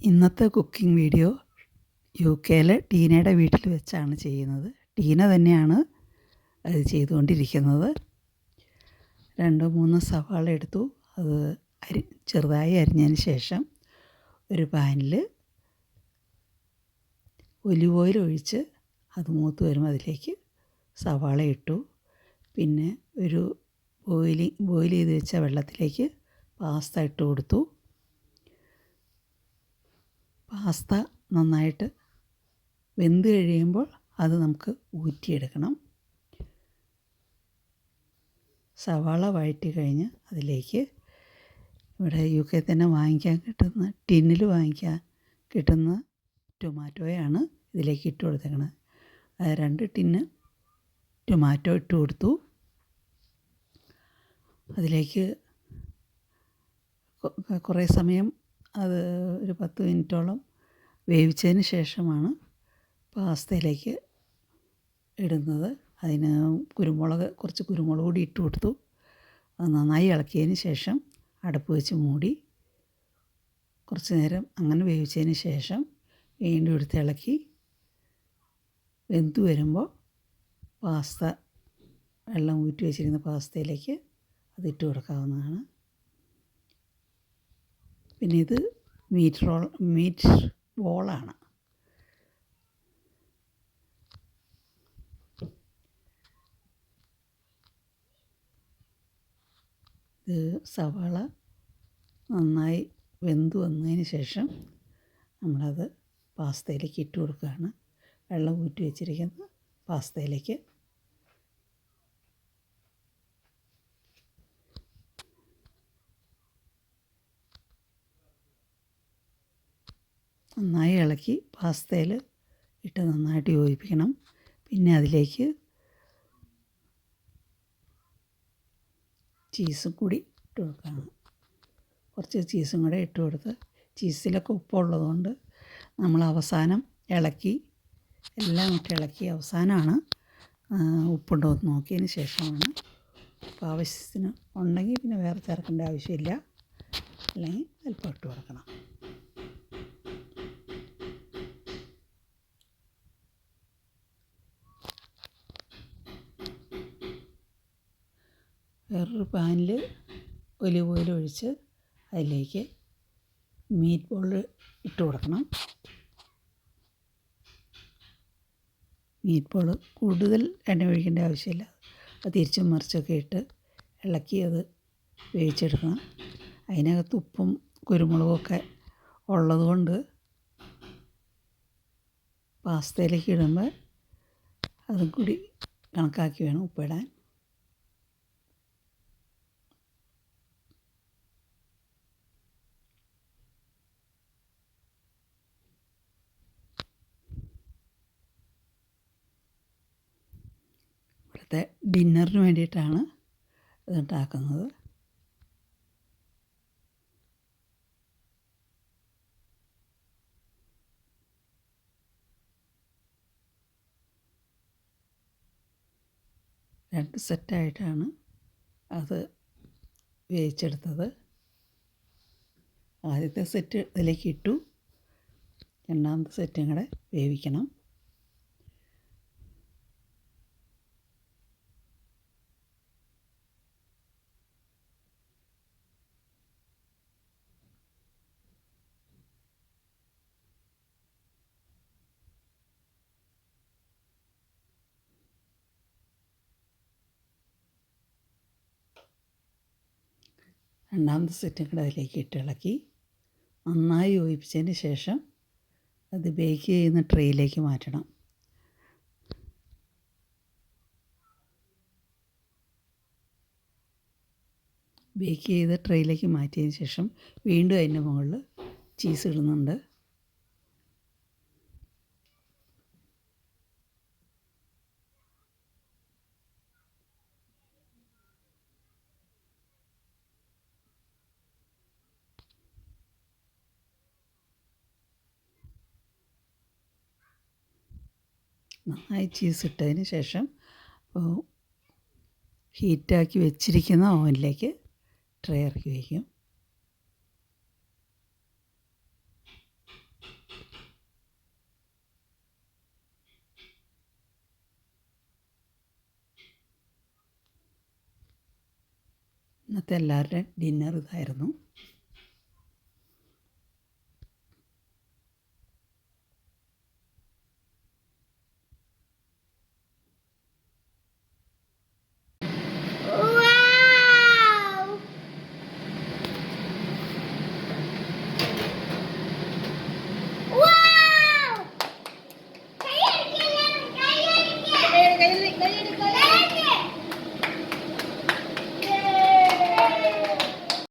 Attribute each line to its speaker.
Speaker 1: ഇന്നത്തെ cooking video യുകെയിലെ ടീനയുടെ വീട്ടിൽ വെച്ചാണ് ചെയ്യുന്നത്. ടീന തന്നെയാണ് അത് ചെയ്തുകൊണ്ടിരിക്കുന്നത്. 2-3 സവാള എടുത്തു. അത് ചെറുതായി അരിഞ്ഞതിന് ശേഷം ഒരു പാനിൽ ഒലിവ് ഓയിൽ ഒഴിച്ച് അത് മൂത്ത് വരുമ്പോൾ അതിലേക്ക് സവാള ഇട്ടു. പിന്നെ ഒരു ബോയിൽ ചെയ്ത് വെച്ച വെള്ളത്തിലേക്ക് പാസ്ത ഇട്ട് കൊടുത്തു. പാസ്ത നന്നായിട്ട് വെന്ത് കഴിയുമ്പോൾ അത് നമുക്ക് ഊറ്റിയെടുക്കണം. സവാള വഴറ്റി കഴിഞ്ഞ് അതിലേക്ക് ഇവിടെ UK തന്നെ വാങ്ങിക്കാൻ കിട്ടുന്ന ടിന്നിൽ വാങ്ങിക്കാൻ കിട്ടുന്ന ടൊമാറ്റോയാണ് ഇതിലേക്ക് ഇട്ട് കൊടുത്തേക്കണത്. 2 ടിന്ന് ടൊമാറ്റോ ഇട്ട് കൊടുത്തു. അതിലേക്ക് കുറേ സമയം അത് ഒരു 10 മിനിറ്റോളം വേവിച്ചതിന് ശേഷമാണ് പാസ്തയിലേക്ക് ഇടുന്നത്. അതിന് കുറച്ച് കുരുമുളക് പൊടി ഇട്ട് കൊടുത്തു. അത് നന്നായി ഇളക്കിയതിന് ശേഷം അടപ്പ് വെച്ച് മൂടി കുറച്ച് നേരം അങ്ങനെ വേവിച്ചതിന് ശേഷം വീണ്ടും എടുത്ത് ഇളക്കി വെന്ത് വരുമ്പോൾ വെള്ളം ഊറ്റി വെച്ചിരിക്കുന്ന പാസ്തയിലേക്ക് അതിട്ട് കൊടുക്കാവുന്നതാണ്. പിന്നെ ഇത് മീറ്റ് ബോളാണ്. ഇത് സവാള നന്നായി വെന്ത് വന്നതിന് ശേഷം നമ്മളത് പാസ്തയിലേക്ക് ഇട്ട് കൊടുക്കുകയാണ്. വെള്ളം ഊറ്റി വെച്ചിരിക്കുന്ന പാസ്തയിലേക്ക് നന്നായി ഇളക്കി പാസ്തയിൽ ഇട്ട് നന്നായിട്ട് യോജിപ്പിക്കണം. പിന്നെ അതിലേക്ക് ചീസും കൂടി ഇട്ട് കൊടുക്കണം. കുറച്ച് ചീസും കൂടെ ഇട്ട് കൊടുത്ത് ചീസിലൊക്കെ ഉപ്പുള്ളതുകൊണ്ട് നമ്മൾ അവസാനം എല്ലാം ഇട്ട് ഇളക്കി അവസാനമാണ് ഉപ്പുണ്ടോ എന്ന് നോക്കിയതിന് ശേഷമാണ്. അപ്പോൾ ആവശ്യത്തിന് ഉണ്ടെങ്കിൽ പിന്നെ വേറെ ചേർക്കേണ്ട ആവശ്യമില്ല, അല്ലെങ്കിൽ അല്പം ഇട്ട് കൊടുക്കണം. വേറൊരു പാനിൽ ഒലിവ് ഓയിൽ ഒഴിച്ച് അതിലേക്ക് മീറ്റ് ബോൾ ഇട്ട് കൊടുക്കണം. മീറ്റ് ബോൾ കൂടുതൽ എണ്ണ ഒഴിക്കേണ്ട ആവശ്യമില്ല. അത് തിരിച്ചും മറിച്ചൊക്കെ ഇട്ട് ഇളക്കി അത് വേവിച്ചെടുക്കണം. അതിനകത്ത് ഉപ്പും കുരുമുളകുമൊക്കെ ഉള്ളതുകൊണ്ട് പാസ്തയിലേക്ക് ഇടുമ്പോൾ അതും കൂടി കണക്കാക്കി വേണം ഉപ്പിടാൻ. ഇവിടുത്തെ ഡിന്നറിന് വേണ്ടിയിട്ടാണ് ഇതുണ്ടാക്കുന്നത്. രണ്ട് സെറ്റായിട്ടാണ് അത് വേവിച്ചെടുത്തത്. ആദ്യത്തെ സെറ്റ് ഇതിലേക്ക് ഇട്ടു, രണ്ടാമത്തെ സെറ്റും കൂടെ വേവിക്കണം. രണ്ടാമത്തെ സെറ്റും കൂടെ അതിലേക്ക് ഇട്ട് ഇളക്കി നന്നായി യോജിപ്പിച്ചതിന് ശേഷം അത് ബേക്ക് ചെയ്യുന്ന ട്രേയിലേക്ക് മാറ്റണം. ബേക്ക് ചെയ്ത ട്രേയിലേക്ക് മാറ്റിയതിന് ശേഷം വീണ്ടും അതിൻ്റെ മുകളിൽ ചീസ് ഇടുന്നുണ്ട്. നന്നായി ചീസ് ഇട്ടതിന് ശേഷം ഹീറ്റാക്കി വെച്ചിരിക്കുന്ന ഓവനിലേക്ക് ട്രേ ഇറക്കി വയ്ക്കും. ഇന്നത്തെ എല്ലാവരുടെയും ഡിന്നർ ഇതായിരുന്നു.